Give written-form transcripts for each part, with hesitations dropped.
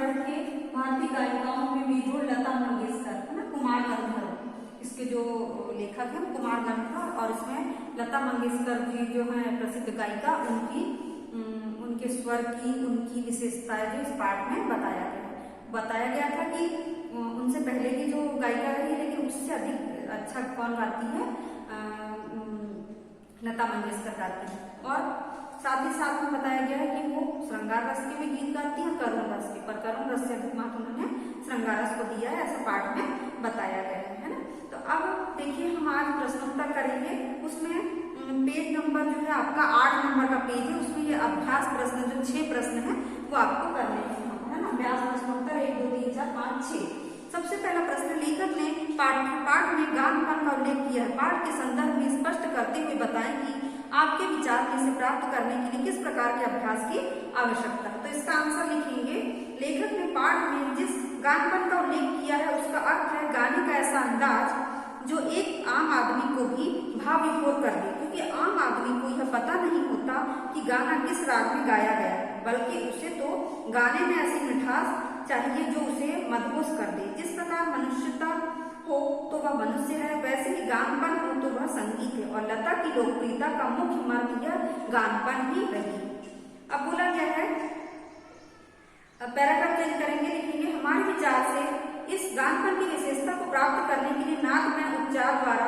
है कि भारतीय गायिकाओं में बेजोड़ लता मंगेशकर है ना, कुमार गंधर्व इसके जो लेखक हैं कुमार गंधर्व, और इसमें लता मंगेशकर जी जो है प्रसिद्ध गायिका, उनके स्वर की उनकी विशेषताएं जो इस पाठ में बताया गया था कि उनसे पहले की जो गायिका रही लेकिन उससे अधिक अच्छा कौन गाती है, लता मंगेशकर गाती है। और साथ ही साथ में बताया गया है कि वो श्रृंगार रस के भी गीत गाती है, करुण रस के, पर करुण रस से अधिक महत्व उन्होंने श्रृंगार रस को दिया है, ऐसा पाठ में बताया गया है ना। तो अब देखिए हम आज प्रश्नोत्तर करेंगे, उसमें पेज नंबर जो है आपका 8 नंबर का पेज है, उसमें ये अभ्यास प्रश्न जो 6 प्रश्न है वो आपको करने हैं, है ना। अभ्यास प्रश्नोत्तर 1 2 3 4 5 6। सबसे पहला प्रश्न, लेखक ने पाठ में गानपन का उल्लेख किया है, पाठ के संदर्भ में स्पष्ट करते हुए बताएं कि आपके विचार में इसे प्राप्त करने के लिए किस प्रकार के अभ्यास की आवश्यकता है। तो इसका आंसर लिखेंगे, लेखक ने पाठ में जिस गानपन का उल्लेख किया है उसका अर्थ है गाने का ऐसा अंदाज जो एक आम आदमी को भी भाव विभोर कर दे, क्योंकि आम आदमी को यह पता नहीं होता कि गाना किस राग में गाया गया है, बल्कि उसे तो गाने में ऐसी मिठास चाहिए जो उसे मदहोश कर दे। जिस प्रकार मनुष्यता हो तो वह मनुष्य है, वैसे ही गानपन हो तो वह संगीत है, और लता की लोकप्रियता का मुख्य मर्म यह गानपन ही रही। अब बोला क्या है, पैराग्राफ चेंज करेंगे, लिखेंगे हमारे विचार से इस गानपन की विशेषता को प्राप्त करने के लिए नादमय उपचार द्वारा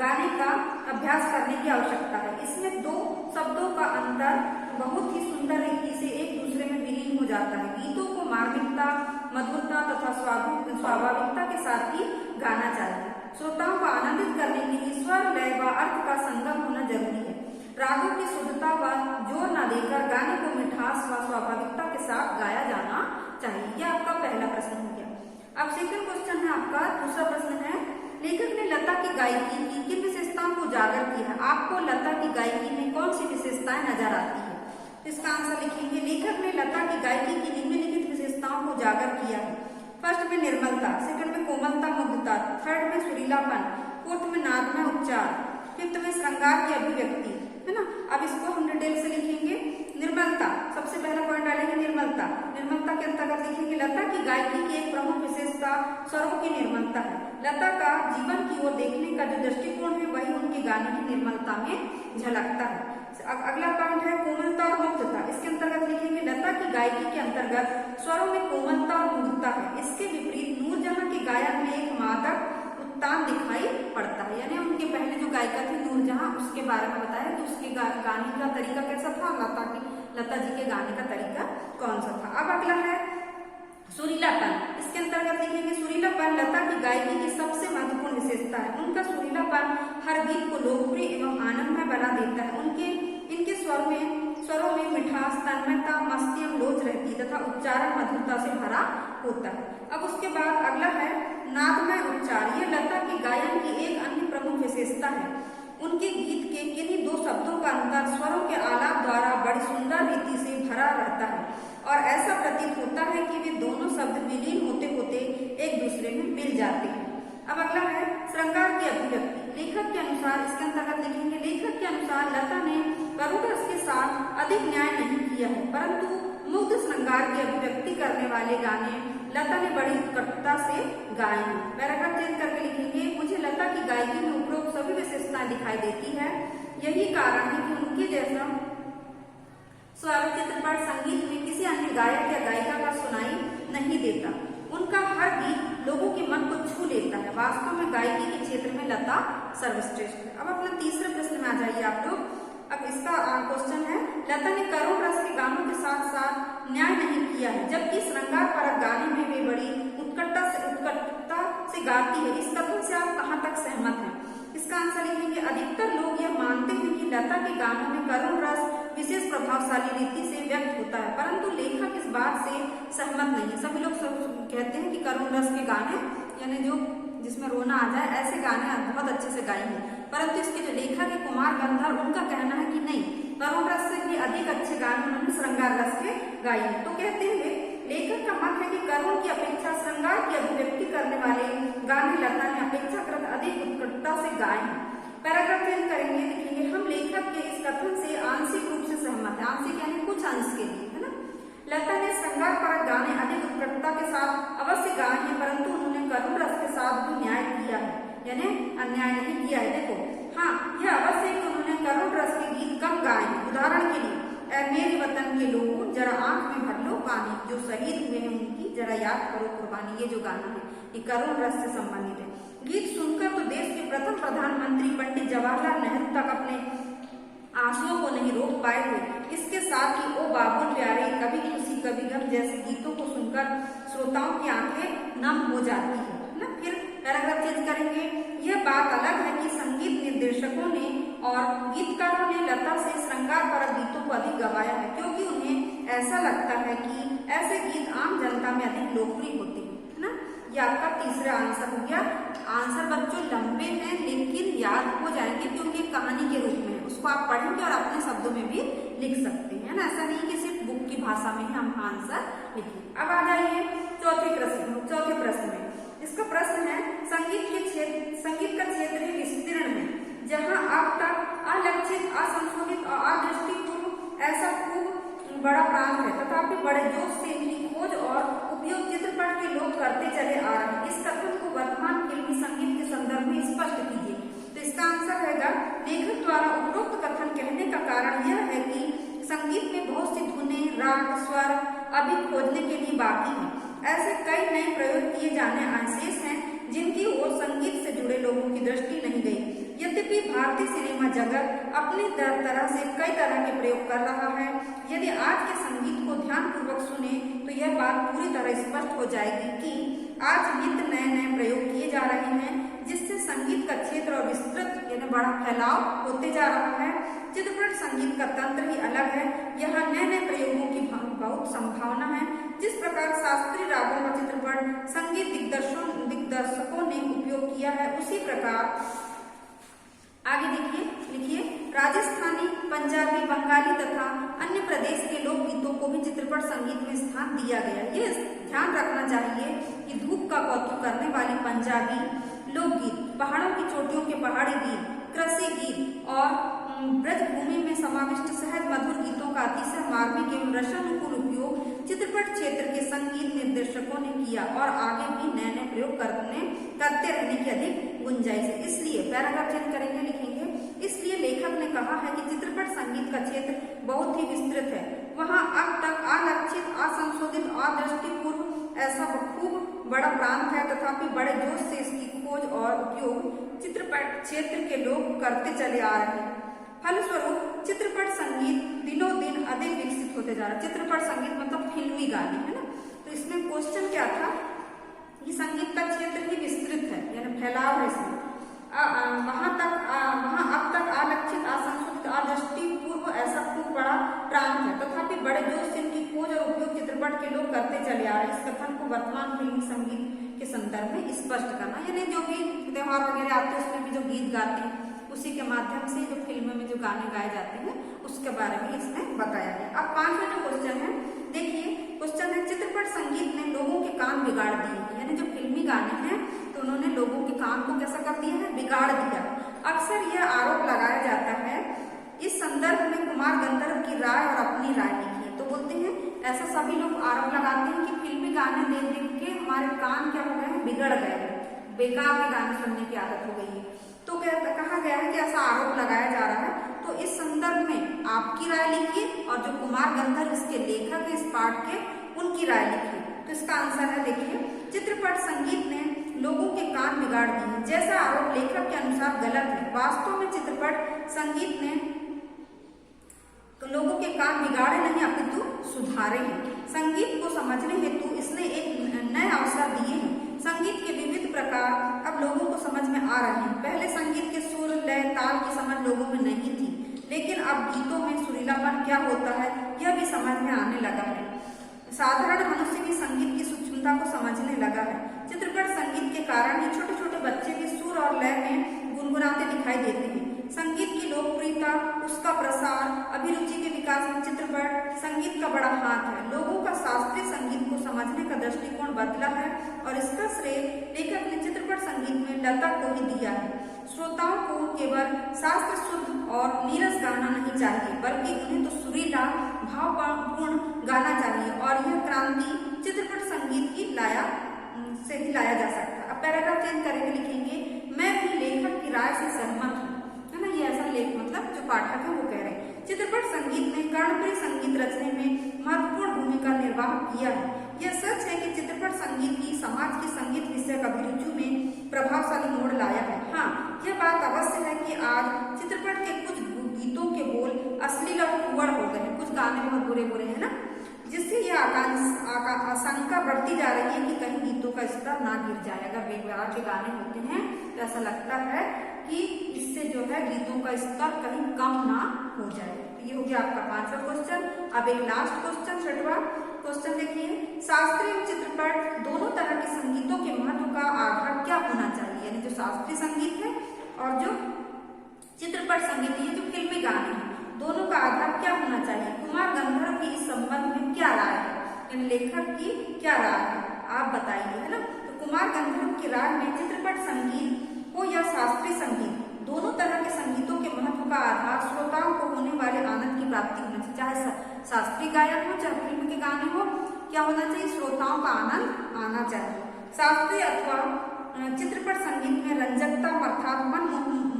गाने का अभ्यास करने की आवश्यकता है। इसमें 2 शब्दों का अंतर बहुत ही सुंदर रीति से एक दूसरे में विलीन हो जाता है। गीतों को मार्मिकता, मधुरता तथा स्वाभाविकता के साथ ही गाना चाहिए। श्रोताओं को आनंदित करने के लिए स्वर, लय व अर्थ का संगम होना जरूरी है। रागों की शुद्धता व जोर न देकर गाने को मिठास व स्वाभाविकता के साथ गाया जाना चाहिए। यह आपका पहला प्रश्न हो गया। अब सेकंड क्वेश्चन है आपका, दूसरा प्रश्न है, लेखक ने लता की गायकी की किन विशेषताओं को उजागर किया है। आपको लता की गायकी में कौन सी विशेषताएं नजर आती है। इसका आंसर लिखेंगे, लेखक ने लता की गायकी की निम्नलिखित विशेषताओं को उजागर किया है। फर्स्ट में निर्मलता, सेकंड में कोमलता मुग्धता, थर्ड में सुरीलापन, फोर्थ में नादमय उपचार, फिफ्थ में श्रृंगार की अभिव्यक्ति, है ना। अब इसको हम डिटेल से लिखेंगे। निर्मलता, सबसे पहला पॉइंट डालेंगे निर्मलता। निर्मलता के अंतर्गत लिखेंगे, लता की गायकी की एक प्रमुख विशेषता स्वरों की निर्मलता है। लता का जीवन की ओर देखने का जो दृष्टिकोण है वही उनके गाने की निर्मलता में झलकता है। अगला पॉइंट है कोमलता और मुग्धता। इसके अंतर्गत लिखेंगे, लता की गायकी के अंतर्गत स्वरों में कोमलता और मुग्धता है। इसके विपरीत नूरजहां के गायन में एक मादक उत्तान दिखाई पड़ता है। यानी उनके पहले जो गायिका थी नूरजहां, उसके बारे में बताया कि उसके गाने का तरीका कैसा था, लता जी के गाने का तरीका कौन सा था। अब अगला है सुरीलापन। इसके अंतर्गत लिखेंगे, सुरीलापन लता की गायकी की सबसे महत्वपूर्ण विशेषता है। उनका सुरीलापन हर गीत को लोकप्रिय एवं आनंदमय बना देता है। इनके स्वरों में मिठास, तन्मयता, मस्ती एवं लोच रहती तथा उच्चारण मधुरता से भरा होता है। अब उसके बाद अगला है नादमय उपचार। यह लता की गायन की एक अन्य प्रमुख विशेषता है। उनके गीत के किन्हीं 2 शब्दों का अंतर स्वरों के आलाप द्वारा बड़ी सुंदर रीति से भरा रहता है, और ऐसा प्रतीत होता है कि वे दोनों शब्द विलीन होते होते एक दूसरे में मिल जाते हैं। अब अगला है श्रृंगार की अभिव्यक्ति। लेखक के अनुसार, इसके अंतर्गत लिखेंगे, लेखक के अनुसार लता ने करुण रस के साथ अधिक न्याय नहीं किया है, परंतु मुग्ध श्रृंगार की अभिव्यक्ति करने वाले गाने लता ने बड़ी उत्कटता से गाए हैं। पैराग्राफ चेंज करके लिखेंगे, मुझे लता की गायकी में उपरोक्त सभी विशेषताएं दिखाई देती है। यही कारण है कि उनके जैसा स्वर चित्रपट संगीत में किसी अन्य गायक या गायिका का सुनाई नहीं देता। उनका हर गीत लोगों के मन को छू लेता है। वास्तव में गायकी के क्षेत्र में लता सर्वश्रेष्ठ है। अब अपना तीसरे प्रश्न में आ जाइए आप लोग। अब इसका क्वेश्चन है, लता ने करुण रस के गानों के साथ साथ न्याय नहीं किया है, जबकि श्रृंगार परक गाने में वे बड़ी उत्कटता से गाती है। इस कथन से आप कहाँ तक सहमत हैं। इसका आंसर लिखेंगे, अधिकतर लोग यह मानते हैं कि लता के गानों में करुण रस विशेष प्रभावशाली रीति से व्यक्त होता है, परंतु लेखक इस बात से सहमत नहीं है। सभी लोग कहते हैं कि करुण रस के गाने यानी जो जिसमें रोना आ जाए ऐसे गाने बहुत अच्छे से गाएंगे, परंतु इसके जो लेखक है कुमार गंधर्व, उनका कहना है कि नहीं, करुण रस से भी अधिक अच्छे गाने उन्होंने श्रृंगार रस के गाए हैं। तो कहते हैं लेखक का मत है कि करुण की अपेक्षा श्रृंगार की अभिव्यक्ति करने वाले गाने लता ने अपेक्षाकृत अधिक उत्कटता से गाए हैं। पैराग्राफ चेंज करेंगे, लिखेंगे, हम लेखक के इस कथन से आंशिक रूप से सहमत है। आंशिक यानी कुछ अंश के लिए, है ना। लता ने श्रृंगार परक गाने अधिक उत्कटता के साथ अवश्य गाए हैं, परंतु उन्होंने करुण रस के साथ भी न्याय किया है, यानी अन्याय नहीं किया है। देखो, हाँ, यह अवश्य है कि उन्होंने करुण रस के गीत कम गाए हैं। उदाहरण के लिए, ऐ मेरे वतन के लोगों जरा आंख में भर लो पानी, जो शहीद हुए हैं उनकी जरा याद करो कुर्बानी, ये जो गाना है ये करुण रस से संबंधित है। गीत सुनकर तो देश के प्रथम प्रधानमंत्री पंडित जवाहरलाल नेहरू तक अपने आंसुओं को नहीं रोक पाए थे। इसके साथ ही ओ बाबुल प्यारे, कभी खुशी कभी गम जैसे गीतों को सुनकर श्रोताओं की आंखें नम हो जाती है ना। फिर पैराग्राफ चेंज करेंगे। यह बात अलग है कि संगीत निर्देशकों ने और गीतकारों ने लता से श्रृंगार परक गीतों को अधिक गवाया है, क्योंकि उन्हें ऐसा लगता है कि ऐसे गीत आम जनता में अधिक लोकप्रिय होते हैं, है ना। ये आपका तीसरा आंसर हो गया। आंसर बच्चों लंबे हैं लेकिन याद हो जाएंगे, क्योंकि कहानी के रूप में है, उसको आप पढ़ेंगे और अपने शब्दों में भी लिख सकते हैं ना। ऐसा नहीं कि सिर्फ बुक की भाषा में ही हम आंसर लिखें। अब आ जाइए चौथे प्रश्न में। इसका प्रश्न है, संगीत का क्षेत्र है विस्तीर्ण है, जहाँ अब तक अलक्षित, असंशोधित और अदृष्टिपूर्व ऐसा खूब बड़ा प्रांत है, तथापि बड़े जोश से इनकी खोज और उपयोग चित्रपट के लोग करते चले आ रहे हैं। इस कथन को वर्तमान फिल्मी संगीत के संदर्भ में स्पष्ट कीजिए। तो इसका आंसर रहेगा, लेखक द्वारा उपरोक्त कथन कहने का कारण यह है कि संगीत में बहुत सी धुनें, राग, स्वर अभी खोजने के लिए बाकी हैं। ऐसे कई नए प्रयोग किए जाने अवशेष हैं जिनकी ओर संगीत से जुड़े लोगों की दृष्टि नहीं गई। यद्यपि भारतीय सिनेमा जगत अपनी तरह से कई तरह के प्रयोग कर रहा है। यदि आज के संगीत को ध्यानपूर्वक सुने तो यह बात पूरी तरह स्पष्ट हो जाएगी कि आज नित्य नए प्रयोग किए जा रहे हैं, जिससे संगीत का क्षेत्र और विस्तृत यानी बड़ा फैलाव होते जा रहा है। चित्रपट संगीत का तंत्र ही अलग है। यहाँ नए प्रयोगों की बहुत संभावना है। जिस प्रकार शास्त्रीय रागों का चित्रपट संगीत दिग्दर्शकों ने उपयोग किया है, उसी प्रकार आगे लिखिए राजस्थानी, पंजाबी, बंगाली तथा अन्य प्रदेश के लोक गीतों को भी चित्रपट संगीत में स्थान दिया गया। ये ध्यान रखना चाहिए कि धूप का कौतुक करने वाली पंजाबी लोकगीत, पहाड़ों की चोटियों के पहाड़ी गीत, कृषि गीत और ब्रज भूमि में समाविष्ट सहज मधुर गीतों का अतिशय मार्मिक एवं रसानुकूल उपयोग चित्रपट क्षेत्र के संगीत निर्देशकों ने किया और आगे भी नए प्रयोग करते रहने की अधिक गुंजाइश है। इसलिए पैराग्राफ चेंज करेंगे, लिखेंगे, इसलिए लेखक ने कहा है कि चित्रपट संगीत का क्षेत्र बहुत ही विस्तृत है। वहाँ अब तक अलक्षित, असंशोधित, अदृष्टिपूर्व ऐसा खूब बड़ा प्रांत है, तथापि बड़े जोश से इसकी खोज और उपयोग चित्रपट क्षेत्र के लोग करते चले आ रहे हैं। फलस्वरूप चित्रपट संगीत दिनों दिन अधिक विकसित होते जा रहा है। चित्रपट संगीत मतलब फिल्मी गाने, है ना। तो इसमें क्वेश्चन क्या था कि संगीत का क्षेत्र ही विस्तृत है, यानी फैलाव है इसमें। वहाँ अब तक अलक्षित, असंशोधित, अदृष्टिपूर्व ऐसा खूब बड़ा प्रांत है, तथापि बड़े जोश से इनकी खोज और उपयोग चित्रपट के लोग करते चले आ रहे हैं। इस कथन को वर्तमान फिल्मी संगीत के संदर्भ में स्पष्ट करना, यानी जो भी त्योहार वगैरह आते हैं उसमें भी जो गीत गाते हैं उसी के माध्यम से जो फिल्मों में जो गाने गाए जाते हैं उसके बारे में इसमें बताया गया। अब पांचवा जो क्वेश्चन है, देखिए क्वेश्चन है, चित्रपट संगीत ने लोगों के कान बिगाड़ दिए, यानी जो फिल्मी गाने हैं तो उन्होंने लोगों के कान को कैसा कर दिया है, बिगाड़ दिया। अक्सर यह आरोप लगाया जाता है। इस संदर्भ में कुमार गंधर्व की राय और अपनी राय लिखी है। तो बोलते हैं ऐसा सभी लोग आरोप लगाते हैं कि फिल्मी गाने देख के हमारे कान क्या हो गए हैं, बिगड़ गए हैं, बेकार के गाने सुनने की आदत हो गई है। तो कहा गया है कि ऐसा आरोप लगाया जा रहा है। तो इस संदर्भ में आपकी राय लिखिए और जो कुमार गंधर्व इसके लेखक है इस पाठ के, उनकी राय लिखिए। तो इसका आंसर है, देखिए, चित्रपट संगीत ने लोगों के कान बिगाड़ दिए। जैसा आरोप लेखक के अनुसार गलत है। वास्तव में चित्रपट संगीत ने तो लोगों के कान बिगाड़े नहीं अपितु सुधारे हैं। संगीत को समझने हेतु इसने एक नए अवसर दिए हैं। संगीत के विविध प्रकार अब लोगों को समझ में आ रहे हैं। पहले संगीत के सुर, लय, ताल की समझ लोगों में नहीं थी, लेकिन अब गीतों में सुरीलापन क्या होता है यह भी समझ में आने लगा है। साधारण मनुष्य भी संगीत की सूक्ष्मता को समझने लगा है। चित्रपट संगीत के कारण ही छोटे छोटे बच्चे भी सुर और लय में गुनगुनाते दिखाई देते हैं। संगीत की लोकप्रियता, उसका प्रसार, अभिरुचि के विकास में चित्रपट संगीत का बड़ा हाथ है। लोगों का शास्त्रीय संगीत को समझने का दृष्टिकोण बदला है और इसका श्रेय लेखक ने चित्रपट संगीत में लता को ही दिया है। श्रोताओं को केवल शास्त्र शुद्ध और नीरस गाना नहीं चाहिए, बल्कि उन्हें तो सुरीला भावपूर्ण गाना चाहिए और यह क्रांति चित्रपट संगीत की से ही लाया जा सकता है। अब पैराग्राफ चेंज करेंगे, लिखेंगे मैं भी लेखक की राय से सहमत हूँ, है ना। ये ऐसा लेख मतलब जो पाठक है वो कह रहे हैं। चित्रपट संगीत ने कर्णप्रिय संगीत रचने में महत्वपूर्ण भूमिका निर्वाह किया है। यह सच है कि चित्रपट संगीत की समाज की संगीत विषयक अभिरुचि में प्रभावशाली मोड़ लाया है। हाँ, यह बात अवश्य है कि आज चित्रपट के कुछ गीतों के बोल अश्लील और कुंवड़ हो गए हैं, कुछ गाने बहुत बुरे बुरे हैं ना, जिससे यह आशंका बढ़ती जा रही है कि कहीं गीतों का स्तर ना गिर जाए। अगर बेगुनाह के गाने होते हैं तो ऐसा लगता है कि इससे जो है गीतों का स्तर कहीं कम ना हो जाए। तो ये हो गया आपका 5वां क्वेश्चन। अब एक लास्ट क्वेश्चन 6वां क्वेश्चन देखिए, शास्त्रीय और चित्रपट दोनों तरह के संगीतों के महत्व का आधार क्या होना चाहिए। यानी जो शास्त्रीय संगीत है और जो चित्रपट संगीत है, जो फिल्मी गाने हैं, दोनों का आधार क्या होना चाहिए। कुमार गंधर्व की इस संबंध में क्या राय है, इन लेखक की क्या राय है, आप बताइए, है ना। तो कुमार गंधर्व की राय में चित्रपट संगीत हो या शास्त्रीय संगीत, दोनों तरह के संगीतों के महत्व का आधार श्रोताओं को होने वाले आनंद की प्राप्ति होना चाहिए। चाहे शास्त्रीय गायन हो चाहे फिल्म के गाने हो, क्या होना चाहिए, श्रोताओं का आनंद आना चाहिए। शास्त्रीय अथवा चित्रपट संगीत में रंजकता अर्थात मन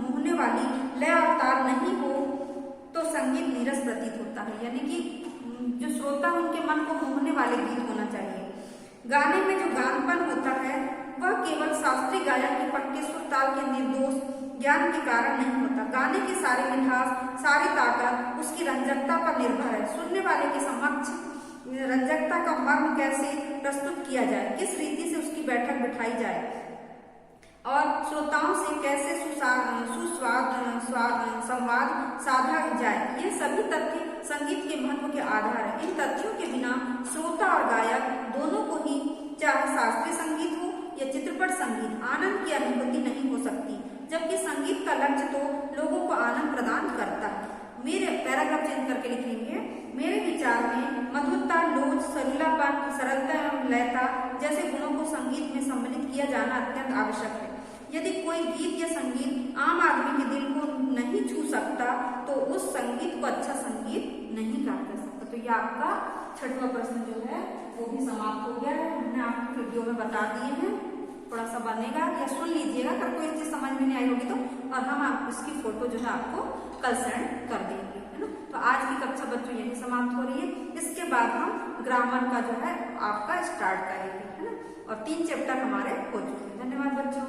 मोहने वाली लय और ताल नहीं हो तो संगीत नीरस प्रतीत होता है। यानी कि जो श्रोता उनके मन को मोहने वाले गीत होना चाहिए। गाने में जो गानपन होता है वह केवल शास्त्रीय गायन के पक्के सुर ताल के निर्दोष ज्ञान के कारण नहीं होता। गाने की सारी मिठास, सारी ताकत उसकी रंजकता पर निर्भर है। सुनने वाले के समक्ष रंजकता का मर्म कैसे प्रस्तुत किया जाए, किस रीति से उसकी बैठक बिठाई जाए और श्रोताओं से कैसे संवाद साधा जाए, ये सभी तथ्य संगीत के महत्व के आधार है। इन तथ्यों के बिना श्रोता और गायक दोनों को ही, चाहे शास्त्रीय संगीत हो या चित्रपट संगीत, आनंद की अनुभूति नहीं हो सकती, जबकि संगीत का लक्ष्य तो लोगों को आनंद प्रदान करता है। मेरे पैराग्राफ चेंज करके लिखेंगे, मेरे विचार में मधुरता, लोच, सरुलापन, सरलता एवं लयता जैसे गुणों को संगीत में सम्मिलित किया जाना अत्यंत आवश्यक है। यदि कोई गीत या संगीत आम आदमी के दिल को नहीं छू सकता तो उस संगीत को अच्छा संगीत नहीं कहा जा सकता। तो ये आपका 6वां प्रश्न जो है वो भी समाप्त हो गया है। हमने आपको वीडियो में बता दिए हैं, थोड़ा सा बनेगा या सुन लीजिएगा, अगर कोई चीज समझ में नहीं आई होगी तो, और हम इसकी फोटो जो है आपको कल सेंड कर देंगे, है ना। तो आज की कक्षा बच्चों यही समाप्त हो रही है। इसके बाद हम ग्रामर का जो है आपका स्टार्ट करेंगे, है ना। और 3 चैप्टर हमारे हो चुके हैं। धन्यवाद बच्चों।